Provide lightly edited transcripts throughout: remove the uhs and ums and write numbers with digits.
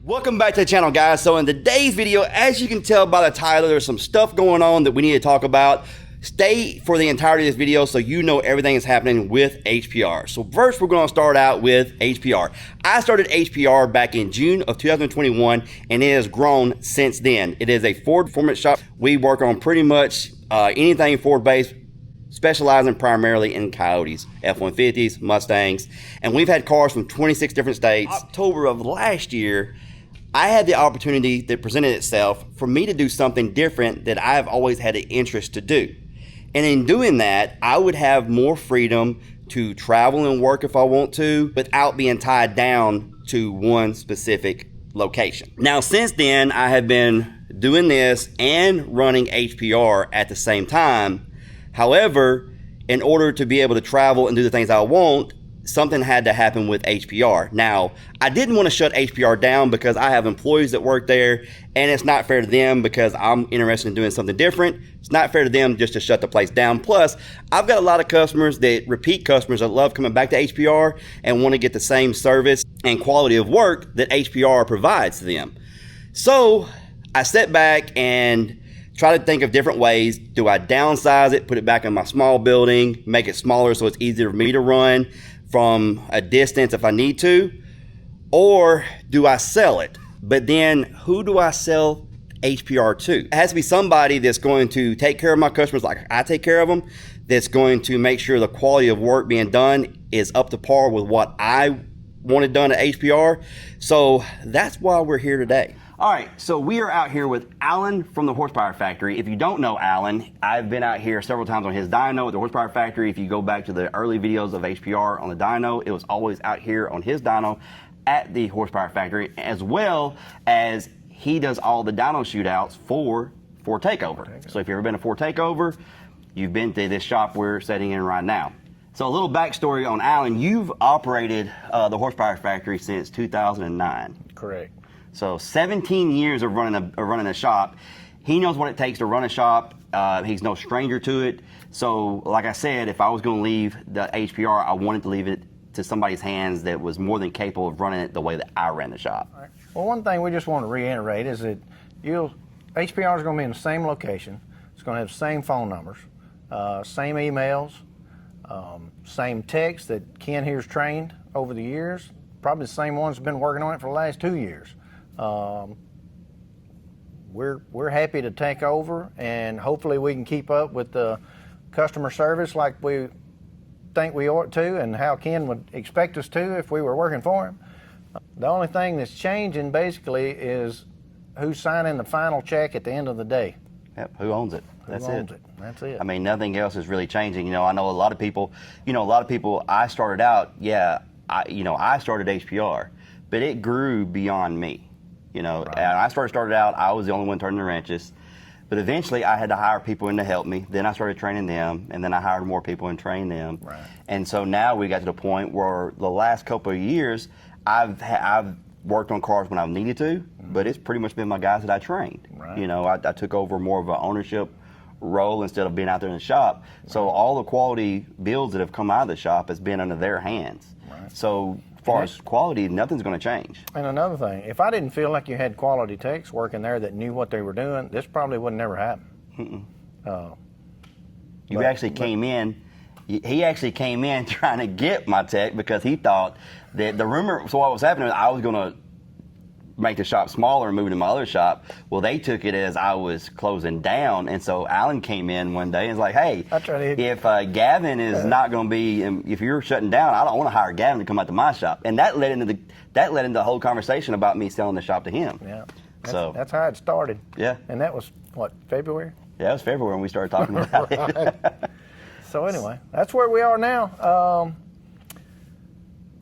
Welcome back to the channel, guys. So in today's video, as you can tell by the title, there's some stuff going on that we need to talk about. Stay for the entirety of this video so you know everything that's happening with HPR. So first, we're going to start out with HPR. I started HPR back in June of 2021, and it has grown since then. It is a Ford Performance shop. We work on pretty much anything Ford-based, specializing primarily in Coyotes, F-150s, Mustangs, and we've had cars from 26 different states. October of last year, I had the opportunity that presented itself for me to do something different that I've always had an interest to do. And in doing that, I would have more freedom to travel and work if I want to without being tied down to one specific location. Now, since then, I have been doing this and running HPR at the same time. However, in order to be able to travel and do the things I want, something had to happen with HPR. Now, I didn't want to shut HPR down because I have employees that work there, and it's not fair to them because I'm interested in doing something different. It's not fair to them just to shut the place down. Plus, I've got a lot of customers repeat customers that love coming back to HPR and want to get the same service and quality of work that HPR provides to them. So I sat back and try to think of different ways. Do I downsize it, put it back in my small building, make it smaller so it's easier for me to run from a distance if I need to? Or do I sell it? But then who do I sell HPR to? It has to be somebody that's going to take care of my customers like I take care of them, that's going to make sure the quality of work being done is up to par with what I wanted done at HPR. So that's why we're here today. All right, so we are out here with Alan from the Horsepower Factory. If you don't know Alan, I've been out here several times on his dyno at the Horsepower Factory. If you go back to the early videos of HPR on the dyno, it was always out here on his dyno at the Horsepower Factory, as well as he does all the dyno shootouts for Takeover. So if you've ever been to Ford Takeover, you've been to this shop we're sitting in right now. So a little backstory on Alan. You've operated the Horsepower Factory since 2009. Correct. So 17 years of running a shop. He knows what it takes to run a shop. He's no stranger to it. So like I said, if I was going to leave the HPR, I wanted to leave it to somebody's hands that was more than capable of running it the way that I ran the shop. All right. Well, one thing we just want to reiterate is that HPR is going to be in the same location. It's going to have the same phone numbers, same emails, same techs that Ken here's trained over the years. Probably the same ones that have been working on it for the last 2 years. We're happy to take over, and hopefully we can keep up with the customer service like we think we ought to, and how Ken would expect us to if we were working for him. The only thing that's changing basically is who's signing the final check at the end of the day. Yep, who owns it? That's it. That's it. I mean, nothing else is really changing. You know, I know a lot of people, I started out, I started HPR, but it grew beyond me. Right. And I started out, I was the only one turning the wrenches, but eventually I had to hire people in to help me. Then I started training them, and then I hired more people and trained them. Right. And so now we got to the point where the last couple of years, I've worked on cars when I've needed to, but it's pretty much been my guys that I trained. Right. I took over more of an ownership role instead of being out there in the shop. Right. So all the quality builds that have come out of the shop has been under their hands. Right. So as far as quality, nothing's going to change. And another thing, if I didn't feel like you had quality techs working there that knew what they were doing, this probably would never happen. He actually came in trying to get my tech because he thought that the rumor, so what was happening, I was going to make the shop smaller and move to my other shop. Well, they took it as I was closing down, and so Alan came in one day and was like, hey, if Gavin is not going to be, if you're shutting down, I don't want to hire Gavin to come out to my shop. And that led into the whole conversation about me selling the shop to him. Yeah, that's how it started. Yeah. And that was, what, February? Yeah, it was February when we started talking about it. So anyway, that's where we are now.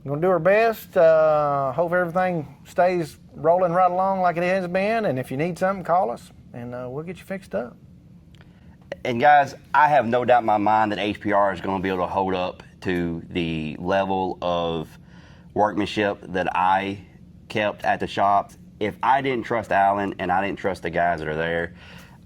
We're going to do our best. Hope everything stays rolling right along like it has been. And if you need something, call us, and we'll get you fixed up. And guys, I have no doubt in my mind that HPR is going to be able to hold up to the level of workmanship that I kept at the shops. If I didn't trust Alan and I didn't trust the guys that are there,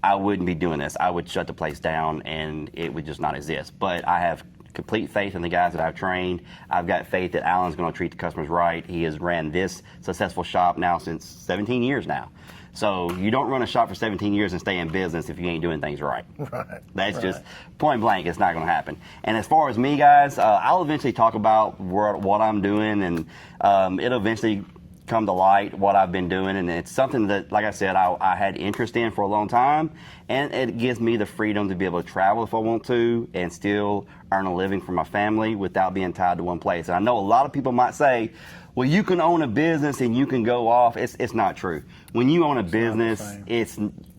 I wouldn't be doing this. I would shut the place down and it would just not exist. But I have complete faith in the guys that I've trained. I've got faith that Alan's going to treat the customers right. He has ran this successful shop now since 17 years now. So you don't run a shop for 17 years and stay in business if you ain't doing things right. Right. That's just point blank. It's not going to happen. And as far as me, guys, I'll eventually talk about what I'm doing, and it'll eventually come to light what I've been doing. And it's something that, like I said, I had interest in for a long time, and it gives me the freedom to be able to travel if I want to and still earn a living for my family without being tied to one place. And I know a lot of people might say, well, you can own a business and you can go off. It's not true. When you own a business,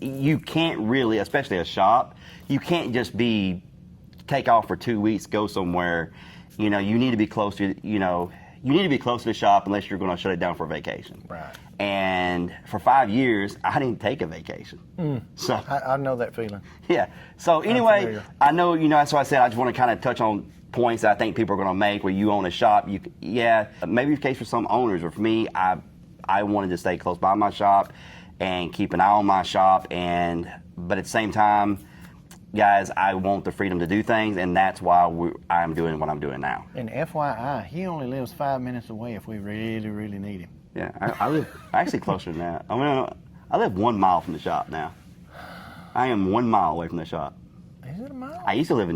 you can't really, especially a shop, you can't just take off for 2 weeks, go somewhere. You know, you need to be close to, you need to be close to the shop unless you're going to shut it down for a vacation. Right. And for 5 years, I didn't take a vacation. So I know that feeling. Yeah. So anyway, I know, that's why I said I just want to kind of touch on points that I think people are going to make where you own a shop. Maybe the case for some owners, or for me, I wanted to stay close by my shop and keep an eye on my shop. But at the same time, guys, I want the freedom to do things, and that's why I'm doing what I'm doing now. And FYI, he only lives 5 minutes away if we really, really need him. Yeah, I live actually closer than that. I mean, I live 1 mile from the shop now. I am 1 mile away from the shop. Is it a mile? I used to live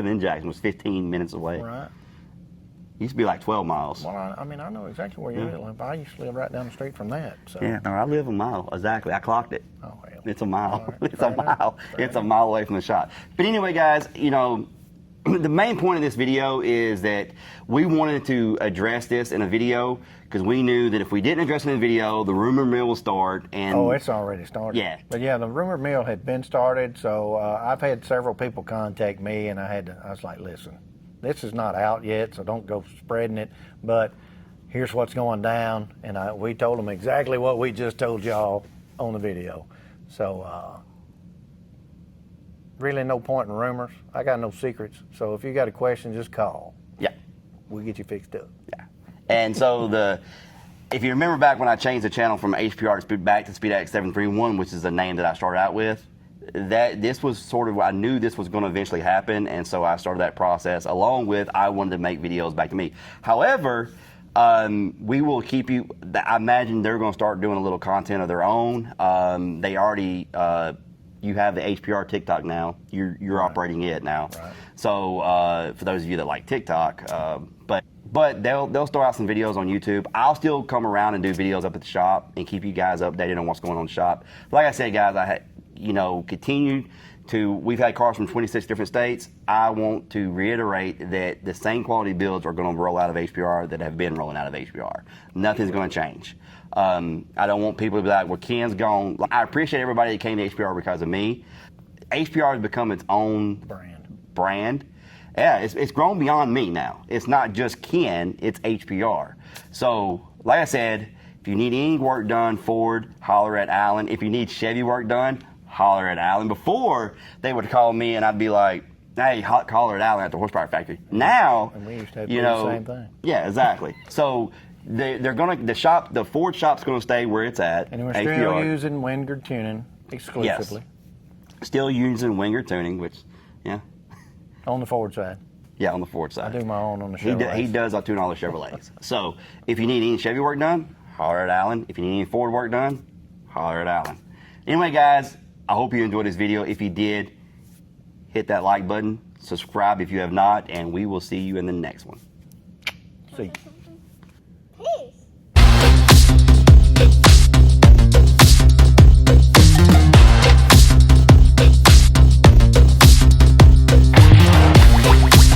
in Jackson. It was 15 minutes away. Right. It used to be like 12 miles. Well, I know exactly where you live. I used to live right down the street from that. So. Yeah, no, I live a mile exactly. I clocked it. Oh, well. It's a mile. Right. It's a mile. It's a mile away from the shop. But anyway, guys, the main point of this video is that we wanted to address this in a video because we knew that if we didn't address it in a video, the rumor mill will start. And it's already started. Yeah. But yeah, the rumor mill had been started, so I've had several people contact me, and I was like, listen, this is not out yet, so don't go spreading it, but here's what's going down. And we told them exactly what we just told y'all on the video. So really no point in rumors. I got no secrets. So if you got a question, just call. Yeah. We'll get you fixed up. Yeah. And so if you remember back when I changed the channel from HPR back to SpeedX 731, which is the name that I started out with, this was sort of, I knew this was going to eventually happen, and so I started that process along with I wanted to make videos back to me. However, we will keep you, I imagine they're going to start doing a little content of their own. They already, you have the HPR TikTok now. You're operating it now. Right. So for those of you that like TikTok, but they'll throw out some videos on YouTube. I'll still come around and do videos up at the shop and keep you guys updated on what's going on in the shop. Like I said, guys, continue to, we've had cars from 26 different states. I want to reiterate that the same quality builds are going to roll out of HPR that have been rolling out of HPR. Nothing's going to change. I don't want people to be like, well, Ken's gone. I appreciate everybody that came to HPR because of me. HPR has become its own brand. Yeah, it's grown beyond me now. It's not just Ken, it's HPR. So, like I said, if you need any work done, Ford, holler at Alan. If you need Chevy work done, holler at Alan. Before, they would call me and I'd be like, hey, holler at Alan at the horsepower factory. Now, and we used to have to do the same thing. Yeah, exactly. So the Ford shop's gonna stay where it's at. And we're still using Wengerd tuning exclusively. Yes. Still using Wengerd tuning, which, yeah. On the Ford side. Yeah, on the Ford side. I do my own on the Chevrolet. He does. I tune all the Chevrolets. So if you need any Chevy work done, holler at Alan. If you need any Ford work done, holler at Alan. Anyway, guys, I hope you enjoyed this video. If you did, hit that like button, subscribe if you have not, and we will see you in the next one. See you. Peace.